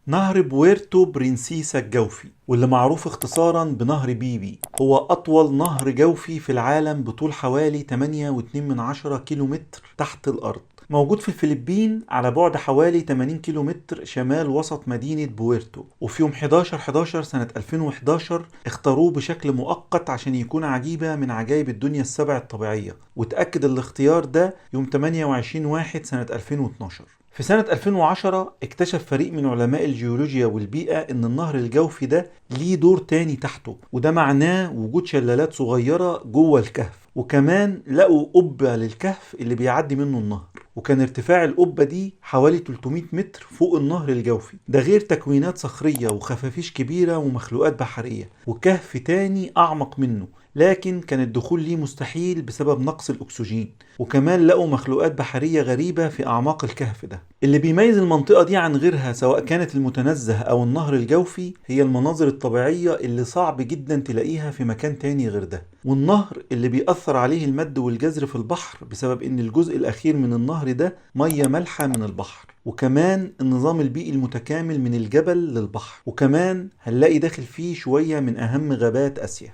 نهر بويرتو برنسيسا الجوفي، واللي معروف اختصارا بنهر بيبي، هو أطول نهر جوفي في العالم بطول حوالي 8.2 كيلو متر تحت الأرض. موجود في الفلبين على بعد حوالي 80 كيلو متر شمال وسط مدينة بويرتو، وفي يوم 11/11 سنة 2011 اختاروه بشكل مؤقت عشان يكون عجيبة من عجائب الدنيا السبع الطبيعية، وتأكد الاختيار ده يوم 28/1 سنة 2012. في سنة 2010 اكتشف فريق من علماء الجيولوجيا والبيئة ان النهر الجوفي ده ليه دور تاني تحته، وده معناه وجود شلالات صغيرة جوه الكهف. وكمان لقوا قبة للكهف اللي بيعدي منه النهر، وكان ارتفاع القبة دي حوالي 300 متر فوق النهر الجوفي ده، غير تكوينات صخرية وخفافيش كبيرة ومخلوقات بحرية وكهف تاني أعمق منه، لكن كان الدخول ليه مستحيل بسبب نقص الأكسجين. وكمان لقوا مخلوقات بحرية غريبة في أعماق الكهف ده. اللي بيميز المنطقة دي عن غيرها سواء كانت المتنزه أو النهر الجوفي هي المناظر الطبيعية اللي صعب جدا تلاقيها في مكان تاني غير ده، والنهر اللي بيأثر عليه المد والجزر في البحر بسبب إن الجزء الأخير من النهر ده مية مالحة من البحر، وكمان النظام البيئي المتكامل من الجبل للبحر، وكمان هنلاقي داخل فيه شوية من أهم غابات آسيا.